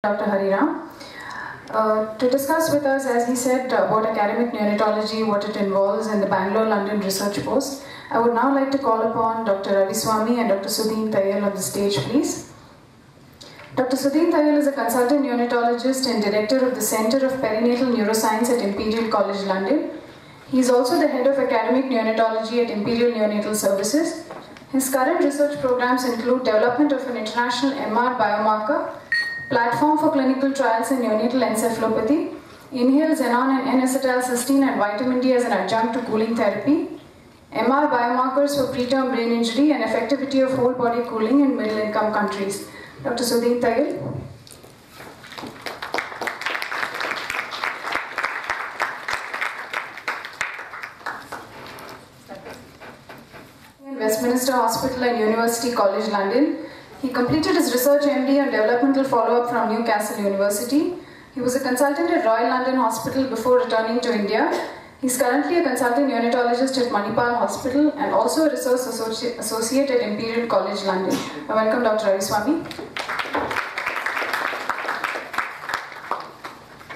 Dr. Hariram, to discuss with us, as he said, about academic neonatology, what it involves in the Bangalore-London research post. I would now like to call upon Dr. Raviswamy and Dr. Sudhin Tayal on the stage, please. Dr. Sudhin Tayal is a consultant neonatologist and director of the Center of Perinatal Neuroscience at Imperial College London. He is also the head of academic neonatology at Imperial Neonatal Services. His current research programs include development of an international MR biomarker, platform for clinical trials in neonatal encephalopathy, inhaled xenon and N-acetylcysteine and vitamin D as an adjunct to cooling therapy, MR biomarkers for preterm brain injury and effectivity of whole body cooling in middle income countries. Dr. Sudhin Tayal. Westminster Hospital and University College London. He completed his research MD on developmental follow-up from Newcastle University. He was a consultant at Royal London Hospital before returning to India. He's currently a consultant neonatologist at Manipal Hospital and also a research associate at Imperial College London. Welcome, Dr. Raviswamy.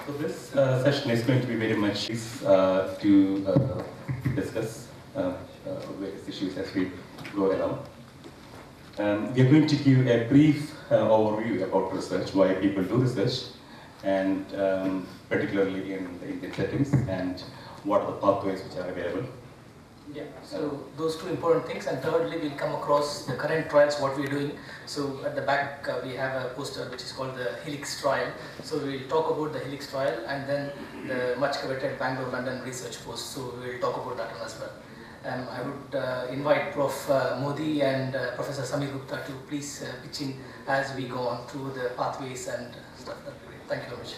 So this session is going to be very much to discuss various issues as we go along. We are going to give a brief overview about research, why people do research, and particularly in the Indian settings, and what are the pathways which are available. Yeah, so those two important things, and thirdly we'll come across the current trials, what we're doing. So at the back we have a poster which is called the Helix trial. So we'll talk about the Helix trial and then the much coveted Bangalore-London research post. So we'll talk about that one as well. I would invite Prof. Modi and Professor Samir Gupta to please pitch in as we go on through the pathways and stuff. Thank you very much.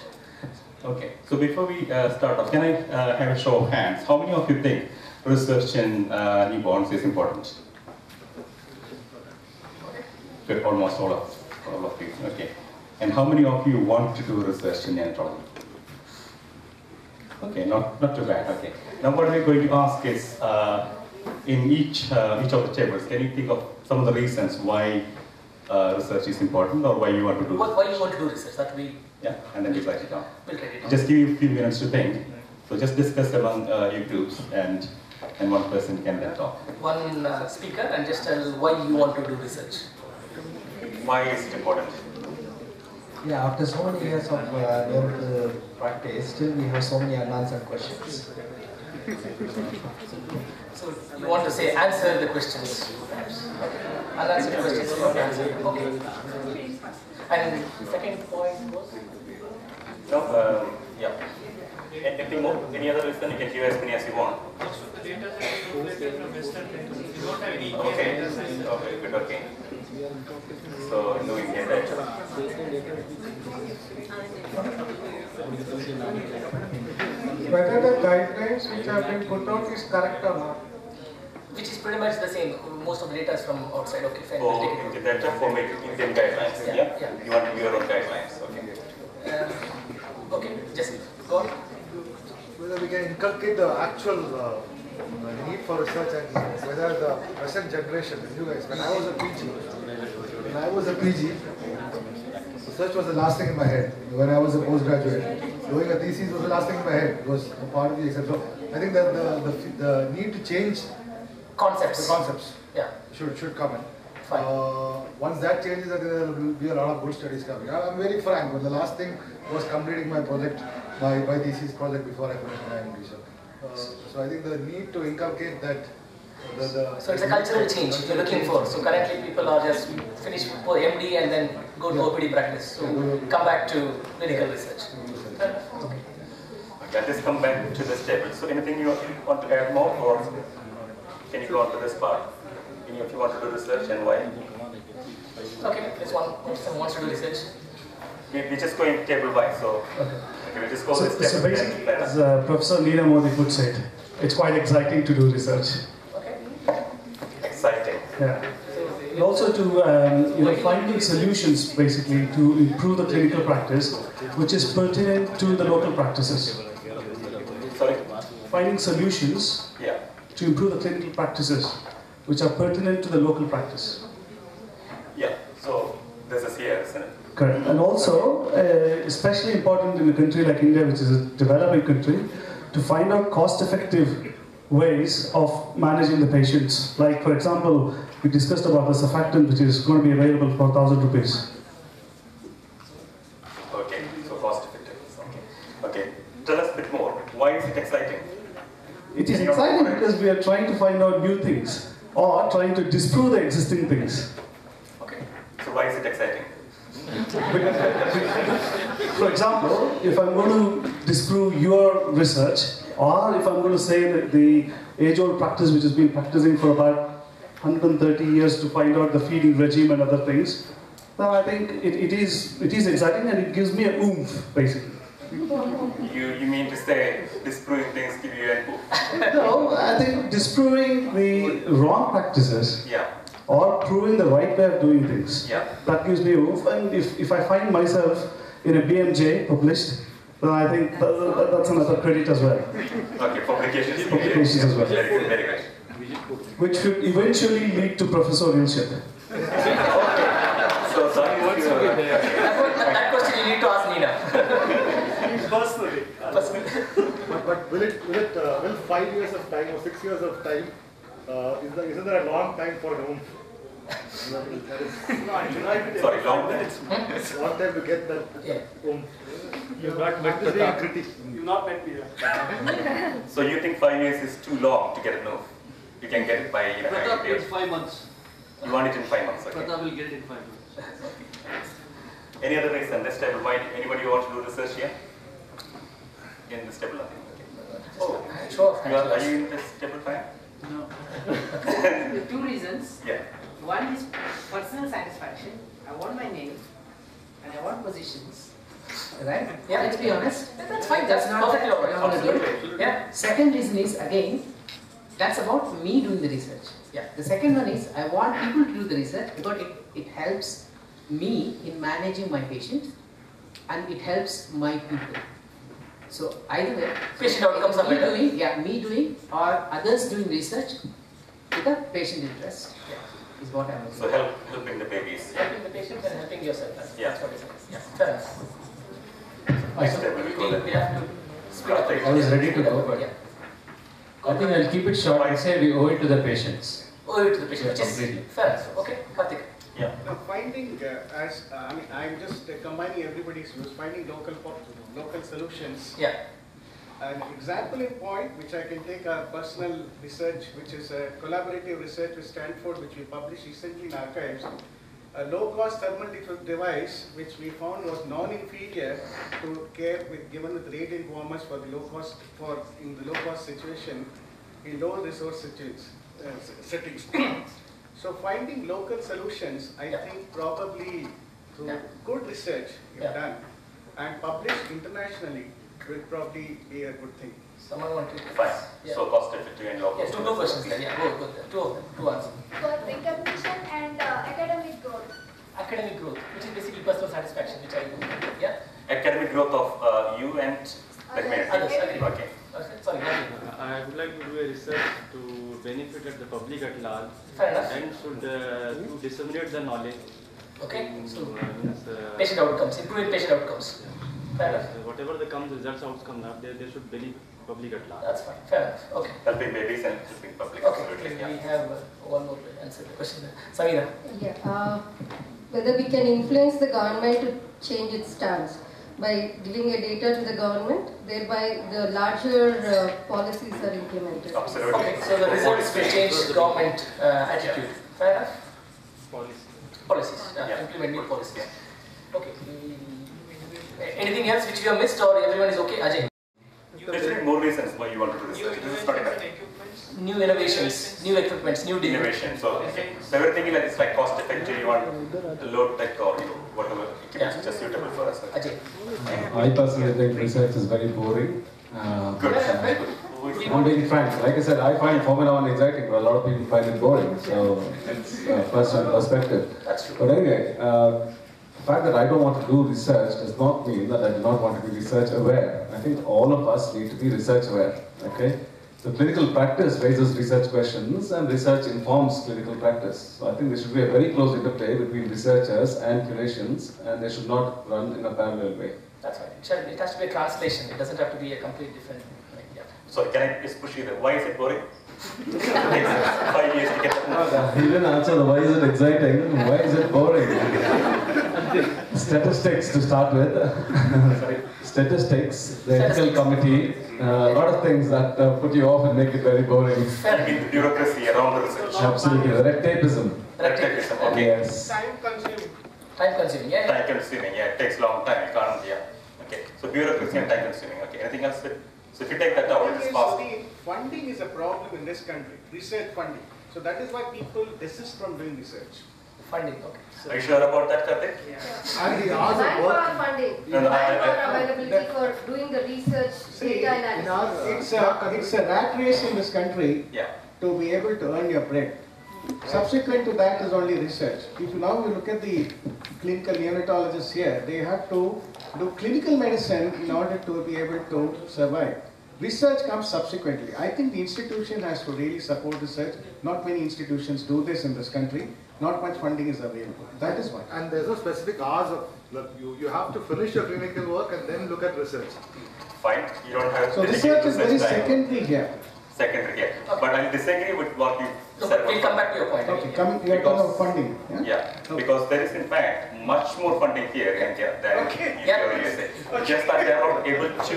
Okay, so before we start off, can I have a show of hands? How many of you think research in newborns is important? Good, almost all of you. Okay, and how many of you want to do research in neonatology? Okay, not too bad. Okay. Now what we're going to ask is, in each of the tables, can you think of some of the reasons why research is important, or why you want to do research? Why you want to do research? That we. Yeah, and then we write it down. We'll write it down. Just give you a few minutes to think. So just discuss among your groups, and one person can then talk. One speaker, and just tell why you want to do research. Why is it important? Yeah, after so many years of practice, still we have so many unanswered questions. So you want to say answer the questions? Unanswered questions you want to answer. Okay. And the second point was? No, yeah. Anything more? Any other reason? You can give as many as you want. The data set mostly from Western countries. We don't have any Indian Okay. data set. Okay, good, okay. So, no Indian data. Whether the guidelines which have been put out is correct or not? Which is pretty much the same. Most of the data is from outside. Okay, fine. Oh, We'll take okay, data for making Indian guidelines. Yeah. You want your own guidelines. Okay. Okay, just go on. Whether we can inculcate the actual need for research, and whether the present generation, you guys, when I was a PG, research was the last thing in my head. When I was a postgraduate, doing a thesis was the last thing in my head. It was a part of the exam. So I think that the need to change Concepts. the concepts Yeah. should come in. Fine. Once that changes, I think there will be a lot of good studies coming. I'm very frank, but the last thing was completing my project, my thesis project before I finished my MD. So I think the need to inculcate that. So it's a cultural change you're looking for. So currently people are just finish for MD and then go to OPD practice. So come back to clinical research. Okay. Let us come back to this table. So anything you want to add more, or can you go on to this part? Any of you want to do research, and why? Okay, this one person wants to do research. We just go in table wise, so okay, we'll just go this table. So basically, as Professor Neera Modi puts it, it's quite exciting to do research. Okay. Exciting. Yeah. And also to finding solutions basically to improve the clinical practice, which is pertinent to the local practices. Sorry? Finding solutions to improve the clinical practices, which are pertinent to the local practice. Yeah. So this is here, isn't it? Correct. And also, especially important in a country like India, which is a developing country, to find out cost-effective ways of managing the patients. Like, for example, we discussed about the surfactant, which is going to be available for 1,000 rupees. Okay, so cost-effective. Okay. Tell us a bit more. Why is it exciting? It is exciting because we are trying to find out new things or trying to disprove the existing things. Okay. So why is it exciting? For example, if I'm going to disprove your research, or if I'm going to say that the age-old practice which has been practicing for about 130 years to find out the feeding regime and other things, then I think it is exciting and it gives me a oomph, basically. You mean to say disproving things give you an oomph? No, I think disproving the wrong practices, Yeah. or proving the right way of doing things. Yeah. That gives me a oomph, and if I find myself in a BMJ published, then I think that's another credit as well. Okay, publications. Publications as well. Very good, very good. Which should eventually lead to professorship. So sorry, what's That question you need to ask Nina. Personally. But will 5 years of time or 6 years of time, isn't there a long time for an oomph? Sorry, long time. It's long time to get that oomph. You've not met the critic. You've not met me. So you think 5 years is too long to get a no? You can get it by 90 days. 5 months. You want it in 5 months, okay? Pratap will get it in 5 months. Any other reason? This table, why anybody who wants to do research here? In this table, nothing. Okay. Oh, sure. Are you in this table fine? No. Two reasons. Yeah. One is personal satisfaction. I want my name and I want positions. Right? Yeah. Let's be honest. That's fine. That's not perfectly all right. not good. Absolutely. Yeah. Second reason is, again, that's about me doing the research. Yeah. The second one is, I want people to do the research because it helps me in managing my patients and it helps my people. So either way, Patient outcomes are better. me doing or others doing research with a patient interest is what I was So helping the babies. Helping the patient and helping yourself. That's what it is. Yeah. Fair enough. Next table, we call We it. have to speed up. I was ready to go, but Yeah. I think I'll keep it short and say we owe it to the patients. Owe it to the patient. Which is Completely. fair enough. Okay. Karthik. Yeah. Now, finding I'm just combining everybody's views, finding local solutions. Yeah. An example in point, which I can take our personal research, which is a collaborative research with Stanford, which we published recently in Archives. A low-cost thermal device, which we found was non-inferior to care given with radiant warmers for the in the low-cost situation, in low resource settings. So finding local solutions, I think probably through good research done and published internationally will probably be a good thing. Someone want to fine. Yeah. So cost effective and low. Yes, two questions there. Yeah, go. Two of them. Two answers. For recognition and academic growth. Academic growth, which is basically personal satisfaction, which I do. Yeah. Academic growth of you and the community. Others. Agree. Okay. Sorry. I would like to do a research to benefit the public at large. Fair enough. And should to disseminate the knowledge. Okay. So patient outcomes, improving patient outcomes. Fair enough. Whatever the results outcomes are, they should benefit public at large. That's fine. Fair enough. Okay. Helping babies and helping public. Okay. Absolutely. We have one more answer to the question. Samira. Yeah. Whether we can influence the government to change its stance by giving a data to the government, thereby the larger policies are implemented. Absolutely. Okay. So the results will change government attitude. Fair enough. Policies. Implement new policies. Okay. Anything else which we have missed or everyone is okay? Ajay? There should be more reasons why you want to do research. This is not enough. New innovations, new equipments, new innovation. So everything is like cost effective. You want low tech or whatever equipment is just suitable for us. Ajay. I personally think research is very boring. Good. Very good. I'm being frank. Like I said, I find Formula 1 exciting, but a lot of people find it boring. So it's personal perspective. That's true. But anyway, the fact that I don't want to do research does not mean that I do not want to be research aware. I think all of us need to be research aware. Okay. the clinical practice raises research questions and research informs clinical practice. So I think there should be a very close interplay between researchers and clinicians, and they should not run in a parallel way. That's right. It has to be a translation. It doesn't have to be a complete different thing. Yeah. So can I just push you there? Why is it boring? It takes 5 years to get that. He didn't answer the why is it exciting, why is it boring? Statistics to start with. Statistics, the ethical committee, a lot of things that put you off and make it very boring. The bureaucracy around the research. Absolutely, the red tapeism. Red tapeism, okay. Yes. Time consuming. Time consuming, yeah. Time consuming, yeah. It takes a long time. You can't, yeah. Okay. So bureaucracy and time consuming. Okay. Anything else? So if you take that out, it's fast. Funding is a problem in this country. Research funding. So that is why people desist from doing research. Funding, okay. So are you sure about that, Karthik? Yeah. And the hours of work. Manpower funding. No, no, Manpower availability for doing the research, data analysis. It's a rat race in this country to be able to earn your bread. Subsequent to that is only research. If you now look at the clinical neonatologists here, they have to do clinical medicine in order to be able to survive. Research comes subsequently. I think the institution has to really support research. Not many institutions do this in this country. Not much funding is available. That is why. And there's no specific hours of, look, you have to finish your clinical work and then look at research. Fine. You don't have. So research is very secondary here. Secondary, yeah. Okay. But I disagree with what you said. We'll come back to your point. Okay, you're talking about funding. Yeah, okay. Because there is in fact much more funding here in India than in USA. Okay. Just that they are not able to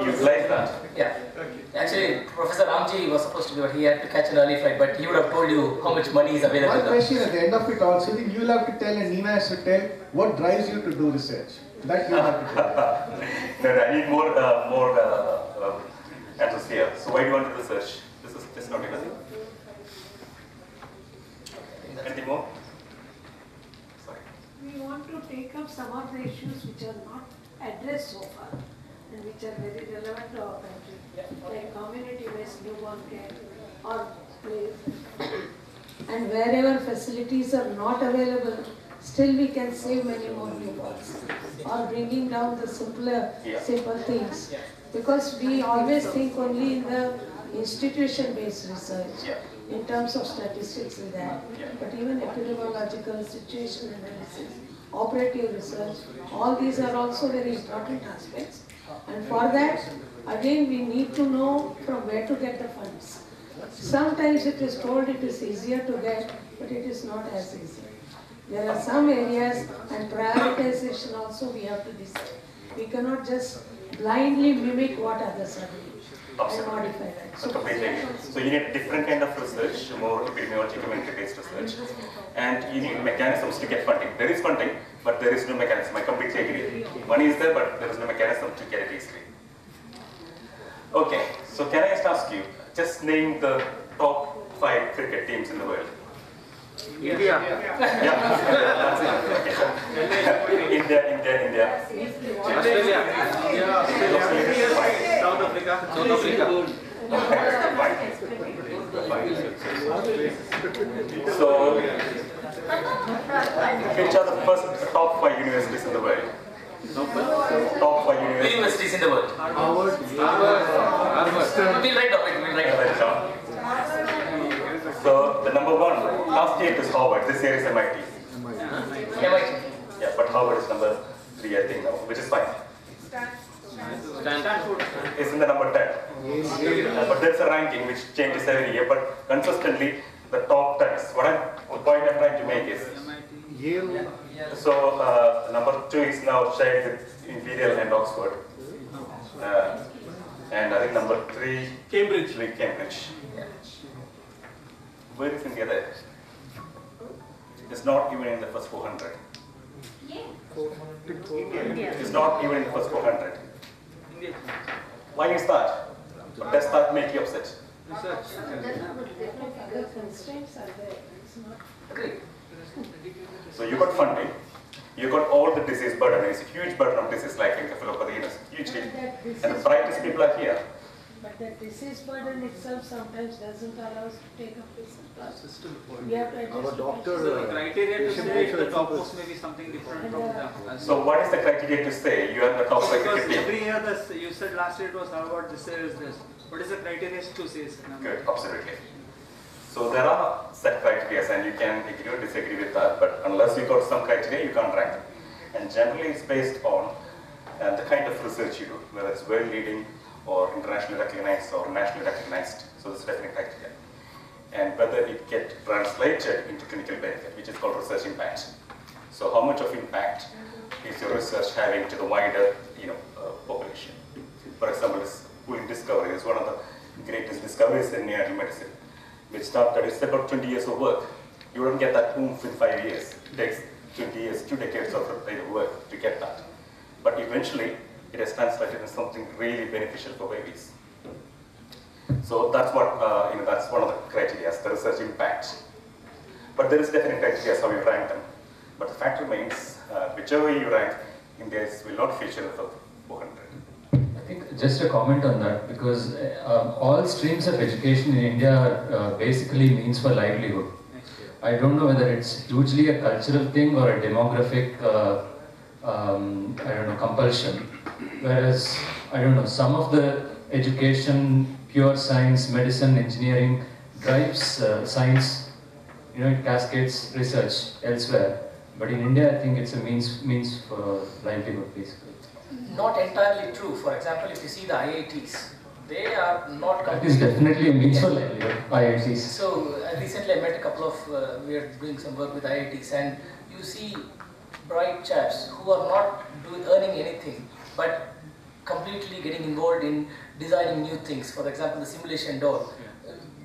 utilize that. Yeah. Okay. Actually, Professor Ramji was supposed to be, but he had to catch an early flight. But he would have told you how much money is available. One question at the end of it also, you will have to tell, and Nina has to tell, what drives you to do research. That you have to tell. No, I need more answers here. So why do you want to research? This is not enough. Anything more? Sorry. We want to take up some of the issues which are not addressed so far and which are very relevant to our country, like community-based newborn care or place. And wherever facilities are not available, still we can save many more newborns, or bringing down the simple things. Because we always think only in the institution-based research, in terms of statistics and that, but even epidemiological situation analysis, operative research, all these are also very important aspects. And for that, again, we need to know from where to get the funds. Sometimes it is told it is easier to get, but it is not as easy. There are some areas, and prioritization also we have to decide. We cannot just blindly mimic what others are doing and modify that. So you need different kind of research, more epidemiology, community-based research, and you need mechanisms to get funding. There is funding, but there is no mechanism. I completely agree. Money is there, but there is no mechanism to get it easily. Okay, so can I just ask you, just name the top 5 cricket teams in the world. India. Yeah. India. Australia. South Africa. So, which are the first top 5 universities in the world? Top 5 universities in the world. Harvard. We'll write down. So the number 1, last year it was Harvard, this year is MIT. MIT. Yeah, but Harvard is number 3, I think now, which is fine. Stanford. It's in the number 10. But there's a ranking which changes every year, but consistently the top 10 is. The point I'm trying to make is, Yale. So number 2 is now shared with Imperial and Oxford. And I think number 3, Cambridge. Where is India there? It's not even in the first 400. It's not even in the first 400. Why is that? Does that make you upset? The constraints are there. Agreed. So you got funding, you got all the disease burden. It's a huge burden of disease like encephalopathy, hugely. And the brightest people are here. But But the disease burden itself sometimes doesn't allow us to take up research classes. We have to address Our doctor, So the criteria to say the topmost may be something different from the. So what is the criteria to say you are the top Because scientific? every year, you said last year it was Harvard, this year is this. What is the criteria to say? Good, absolutely. So there are set criteria and you can agree or disagree with that, but unless you got some criteria, you can't rank. And generally it's based on the kind of research you do, whether it's world leading or internationally recognized or nationally recognized. So this is definite criteria. And whether it gets translated into clinical benefit, which is called research impact. So how much of impact is your research having to the wider population? For example, this pooling discovery is one of the greatest discoveries in neonatal medicine. Which started, it's about 20 years of work. You don't get that oomph in 5 years. It takes 20 years, 2 decades of work to get that. But eventually, it has translated into something really beneficial for babies. So that's what, that's one of the criteria, the research impact. But there is definite criteria how you rank them. But the fact remains, whichever you rank, India will not feature in the 400. I think just a comment on that, because all streams of education in India are basically means for livelihood. I don't know whether it's hugely a cultural thing or a demographic, compulsion. Whereas, some of the education, pure science, medicine, engineering, drives science, it cascades research elsewhere. But in India, I think it's a means for livelihood, basically. Not entirely true. For example, if you see the IITs, they are not. That is definitely a means for livelihood, IITs. So recently I met a couple of, we are doing some work with IITs, and you see bright chaps who are not earning anything, but completely getting involved in designing new things. For example, the simulation doll,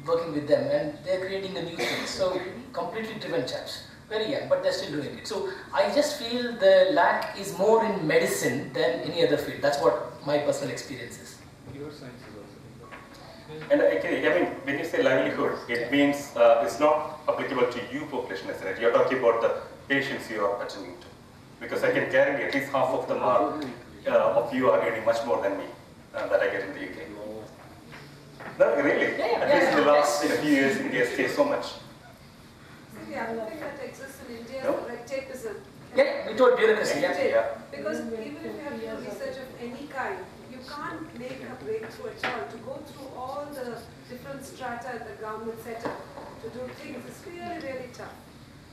working with them, and they're creating a new thing. So completely driven chaps. Very young, but they're still doing it. So I just feel the lack is more in medicine than any other field. That's what my personal experience is. Your science is also. And when you say livelihood, it means it's not applicable to you population, isn't it? You're talking about the patients you are attending to. Because I can guarantee at least half of them of you are earning much more than me that I get in the UK. No, really? At least in the last few years, India has changed so much. The other thing that exists in India is red tapeism. Yeah, we told bureaucracy. Because even if you have to do research of any kind, you can't make a breakthrough at all. To go through all the different strata at the government setup to do things is really, really tough.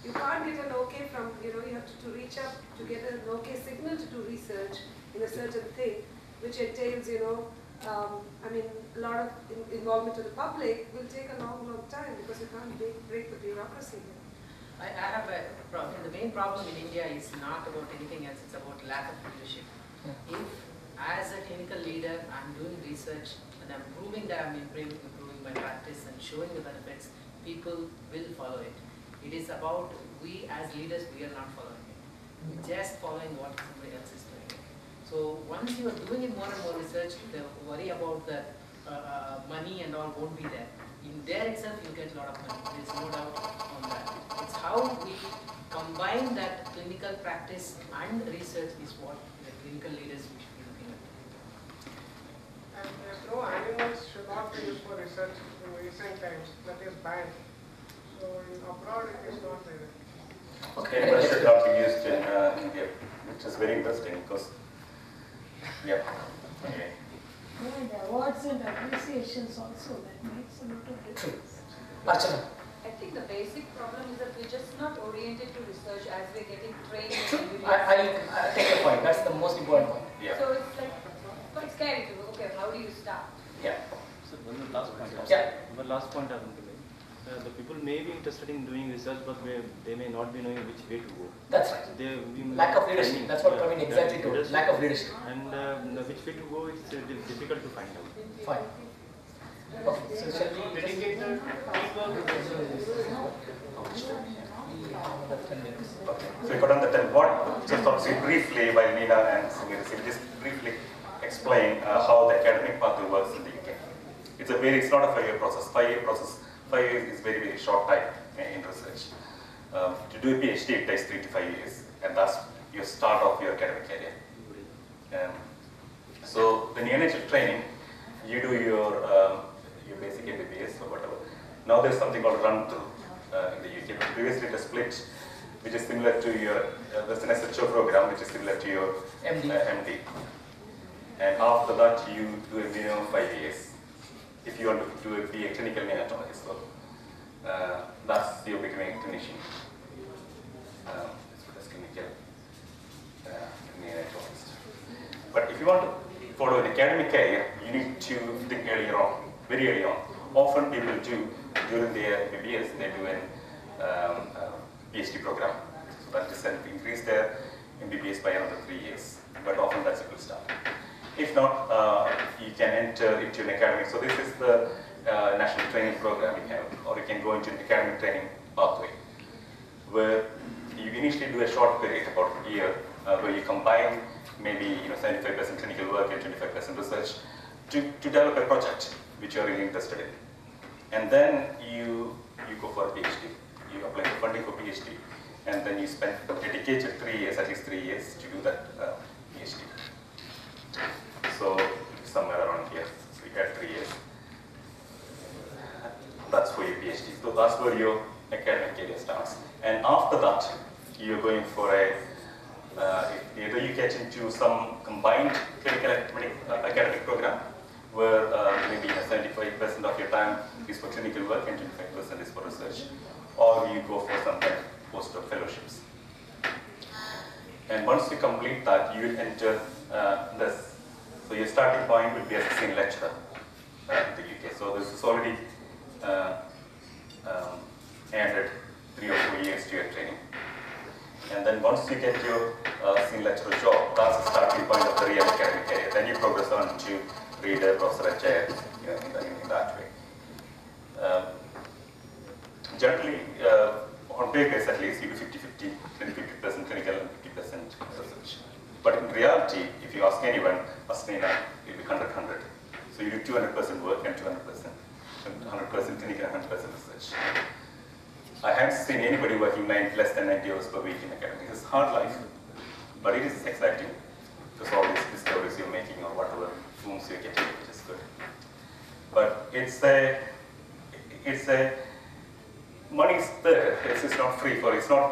You can't get an okay from, you have to reach up to get an okay signal to do research in a certain thing, which entails, a lot of involvement of the public will take a long, long time because you can't break the bureaucracy. I have a problem. The main problem in India is not about anything else, it's about lack of leadership. If, as a clinical leader, I'm doing research and I'm proving that I'm improving my practice and showing the benefits, people will follow it. It is about we as leaders, we are not following it. We're just following what somebody else is doing. So once you are doing more and more research, the worry about the money and all won't be there. In there itself, you get a lot of money. There is no doubt on that. It's how we combine that clinical practice and research is what the clinical leaders should be looking at. And no animals should not be used for research in recent times. That is banned. So in abroad, it is not like that. Okay, animals should not be used in India, which is very interesting because, okay. And awards and appreciations also, that makes a lot of difference. Archana. I think the basic problem is that we're just not oriented to research as we're getting trained. I take your point. That's the most important point. Yeah. So it's like quite scary to, okay, how do you start? Yeah. So one last point. One last point I want to make. The people may be interested in doing research, but they may not be knowing which way to go. That's right. Lack of leadership. That's what Praveen exactly told. Lack of leadership. And which way to go is difficult to find out. Fine. Okay. So shall we dedicated So we got on the 10. What, just obviously briefly, while Meena and Samir just briefly explain how the academic pathway works in the UK. It's not a 5-year process. 5-year process. 5 years is very, very short time in research. To do a PhD, it takes 3 to 5 years, and that's your start of your academic career. So the neonatal training, you do your Now there's something called run-through in the UK. But previously the split, which is similar to your, there's an SHO program which is similar to your MD. And after that you do a minimum 5 years. If you want to be a clinical neonatologist, so that's you're becoming a clinician. That's clinical neonatologist. But if you want to follow an academic career, you need to think earlier on, very early on. Often people do, during their MBBS, they do a PhD program. So that is to increase their MBBS by another 3 years. But often that's a good start. If not, you can enter into an academic. So this is the national training program you have, or you can go into an academic training pathway, where you initially do a short period, about a year, where you combine maybe 75% clinical work and 25% research to develop a project which you are really interested in. And then you go for a PhD. You apply for funding for PhD, and then you spend dedicated 3 years, at least 3 years, to do that PhD. So somewhere around here, so you get 3 years. That's for your PhD. So that's where your academic career starts. And after that, you're going for a, either you get into some combined clinical academic program, where maybe 75% of your time is for clinical work and 25% is for research, or you go for some kind of postdoc fellowships. And once you complete that, you will enter this. So your starting point will be as a senior lecturer in the UK. So this is already added 3 or 4 years to your training. And then once you get your senior lecturer job, that's the starting point of the real academic career. Then you progress on to reader, professor, and chair, in that way. Generally, on papers at least, you do 50-50, 50% clinical and 50% research. But in reality, if you ask anyone, Asnina, it will be 100-100. So you do 200% work and 100% clinical and 100% research. I haven't seen anybody working less than 90 hours per week in academics. It's hard life, but it is exciting because all these discoveries you're making or whatever rooms you're getting, which is good. But it's a money is there. It's not free for. It's not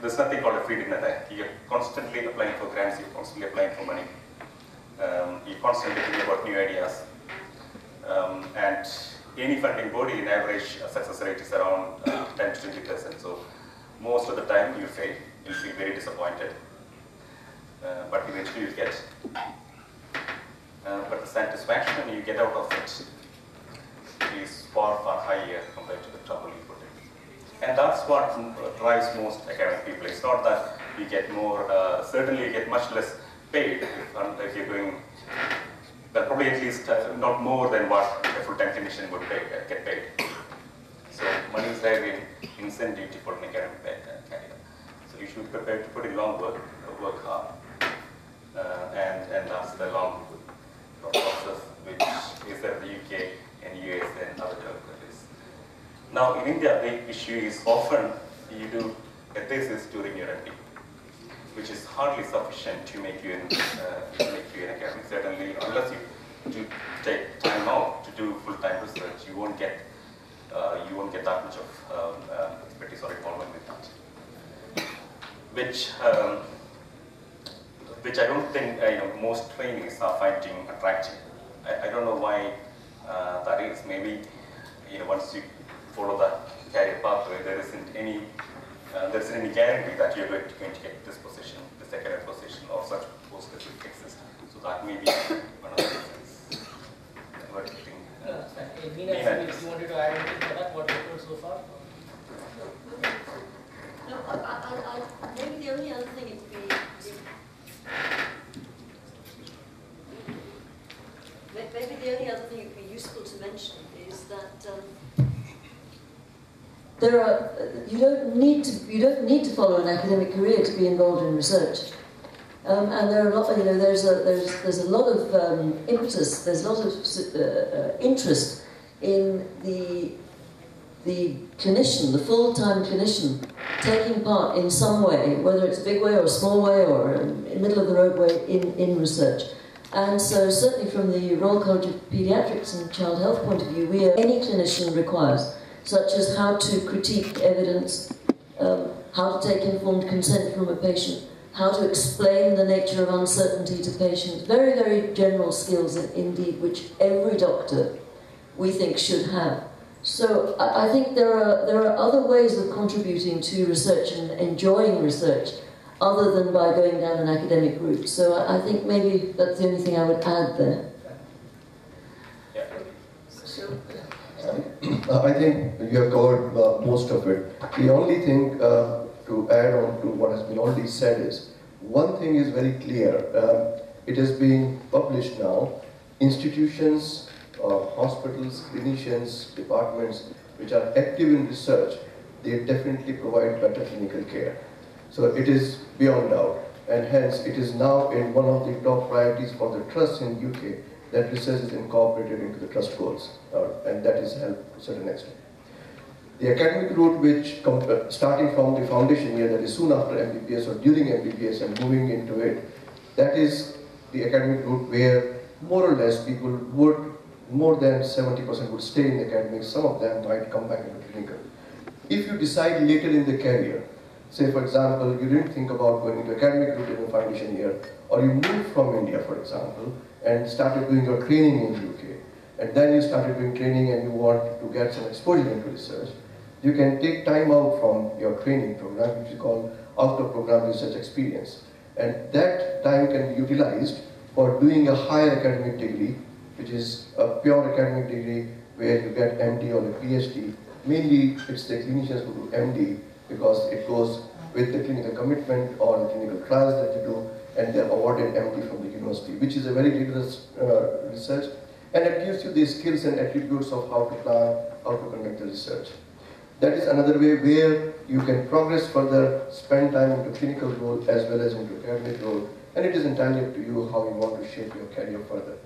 there's nothing called a free dinner there. You're constantly applying for grants. You're constantly applying for money. You're constantly thinking about new ideas. And any funding body, in average, success rate is around 10 to 20%. So most of the time you fail. You'll feel very disappointed. But eventually you'll get. But the satisfaction you get out of it is far, far higher compared to the trouble you put in. And that's what drives most academic people. It's not that you get more, certainly you get much less paid if you're doing, but probably at least not more than what a full-time clinician would get paid. So money is very incentive to put an academic career. So you should be prepared to put in long work hard. And that's the long process which is at the UK and US and other developed countries. Now in India, the issue is often you do a thesis during your MD, which is hardly sufficient to make you an academic. Certainly, unless you take time out to do full-time research, you won't get that much of expertise or involvement with that. Which I don't think most trainees are finding attractive. I don't know why that is. Maybe once you follow that career pathway, there isn't any guarantee that you're going to get this position, this academic position, or such post that will exist. So that may be one of the reasons. What do you think? Meena, if you wanted to add anything to that, what you've heard so far? No, maybe the only other thing it would be. Maybe the only other thing it would be useful to mention is that you don't need to follow an academic career to be involved in research, and there are a lot. There's a lot of impetus. There's a lot of interest in the clinician, the full-time clinician, taking part in some way, whether it's a big way or a small way or a middle of the road way in research. And so certainly from the Royal College of Paediatrics and Child Health point of view, we are any clinician requires, such as how to critique evidence, how to take informed consent from a patient, how to explain the nature of uncertainty to patients, very, very general skills indeed, which every doctor, we think, should have. So I think there are other ways of contributing to research and enjoying research other than by going down an academic route. So I think maybe that's the only thing I would add there. I think you have covered most of it. The only thing to add on to what has been already said is, one thing is very clear. It is being published now. Institutions, hospitals, clinicians, departments which are active in research, they definitely provide better clinical care. So it is beyond doubt. And hence, it is now in one of the top priorities for the trust in UK that research is incorporated into the trust goals. And that is helped to a certain extent. The academic route, which starting from the foundation year, that is soon after MBBS or during MBBS and moving into it, that is the academic route where more or less people would, more than 70% would stay in academics. Some of them might come back into clinical. If you decide later in the career, say for example, you didn't think about going into academic route in the foundation year, or you moved from India, for example, and started doing your training in UK, and then you started doing training and you want to get some exposure into research, you can take time out from your training program, which is called out-of-program research experience. And that time can be utilized for doing a higher academic degree, which is a pure academic degree where you get MD or a PhD. Mainly, it's the clinicians who do MD because it goes with the clinical commitment or the clinical trials that you do, and they're awarded MD from the university, which is a very rigorous research, and it gives you the skills and attributes of how to plan, how to conduct the research. That is another way where you can progress further, spend time into clinical role as well as into academic role, and it is entirely up to you how you want to shape your career further.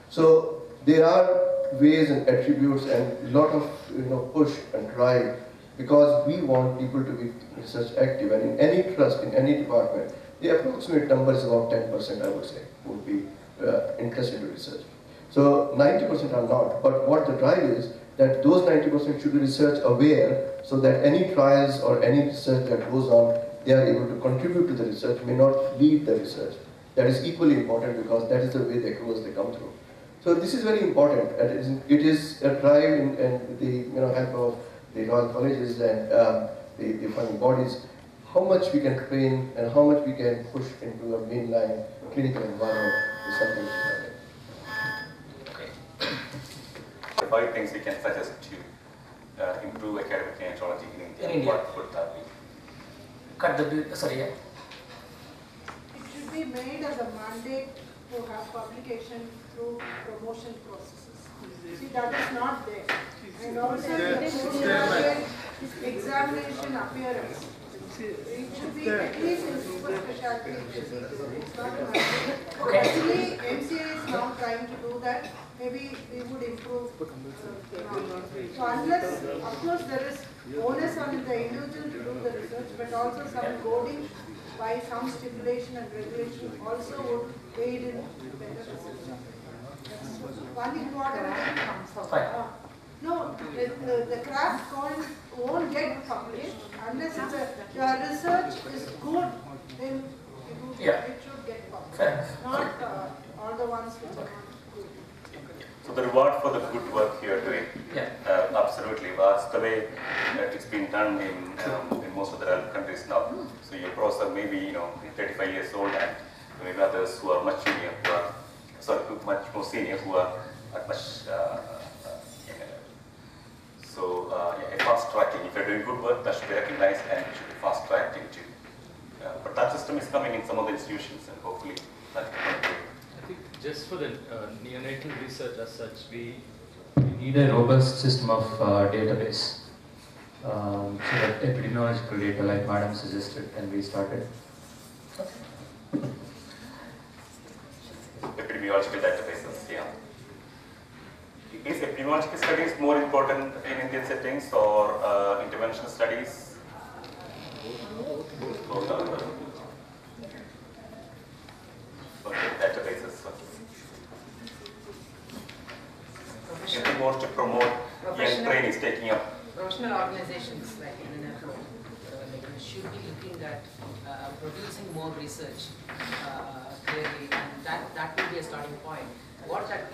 So there are ways and attributes and a lot of push and drive, because we want people to be research active, and in any trust, in any department, the approximate number is about 10%, I would say, would be interested in research. So 90% are not, but what the drive is, that those 90% should be research aware, so that any trials or any research that goes on, they are able to contribute to the research, may not lead the research. That is equally important because that is the way the accruals they come through. So this is very important, and it is a drive and the help of the Royal Colleges and the funding bodies, how much we can train and how much we can push into a mainline clinical environment is something which is happening. The 5 things we can suggest to improve academic neonatology in India. What would that be? Cut the bill, sorry, yeah. It should be made as a mandate to have publication through promotion processes. See, that is not there. And also the examination appearance. It should be at least in super specialty, it should be there. It's not a mandate. Actually, MCA is now trying to do that. Maybe we would improve. So unless, of course, there is onus on the individual to do the research, but also some coding by some stipulation and regulation also would aid in better research. That's one important thing. No, the craft won't get published unless your research is good, then it should get published. Not all the ones which are not good. So the reward for the good work you're doing, absolutely. That's the way it's been done in most of the developed countries now. So your professor may be 35 years old, and maybe others who are much junior, much more senior, who are at much younger. So fast tracking. If you're doing good work, that should be recognized, and it should be fast tracked into. But that system is coming in some of the institutions, and hopefully that can come. I think just for the neonatal research as such, we need a robust system of database. So that epidemiological data, like Madam suggested, can be started. Epidemiological databases, yeah. Is epidemiological studies more important in Indian settings or intervention studies? Both are. Okay, databases. should be looking at producing more research clearly, and that will be a starting point. What that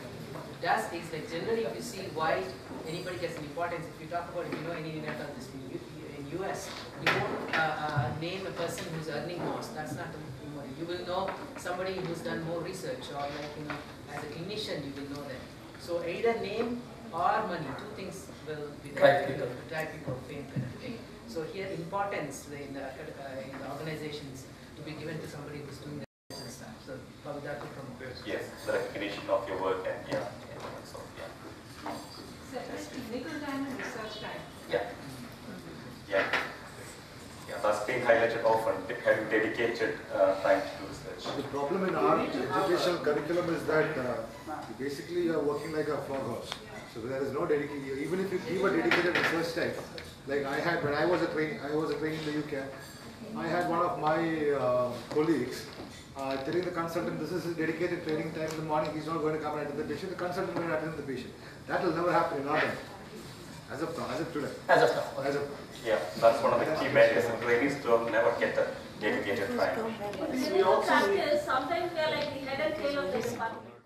does is, like, generally if you see why anybody gets an importance, if you talk about, if you know any neonatologist in US, you won't name a person who's earning more. That's not important. You will know somebody who's done more research, or, like, you know, as a clinician you will know them. So either name or money, two things will be drive people, fame kind of thing. So here importance in the organizations to be given to somebody who's doing the research stuff. So probably that will promote. Yes, the recognition of your work, and so So clinical time and research time. Yeah, that's being highlighted often, having dedicated time to do research. The problem in our educational curriculum is that basically you are working like a frog house. So there is no dedication. Even if you give a dedicated research time, like I had when I was a trainee in the UK, I had one of my colleagues telling the consultant, this is his dedicated training time in the morning, he's not going to come and attend the patient, the consultant will attend the patient. That will never happen in our time. As of now, as of today. As of now. As of Yeah, that's one of the key barriers. The trainees don't never get a dedicated time. In clinical practice, sometimes we are like the head and tail of the department.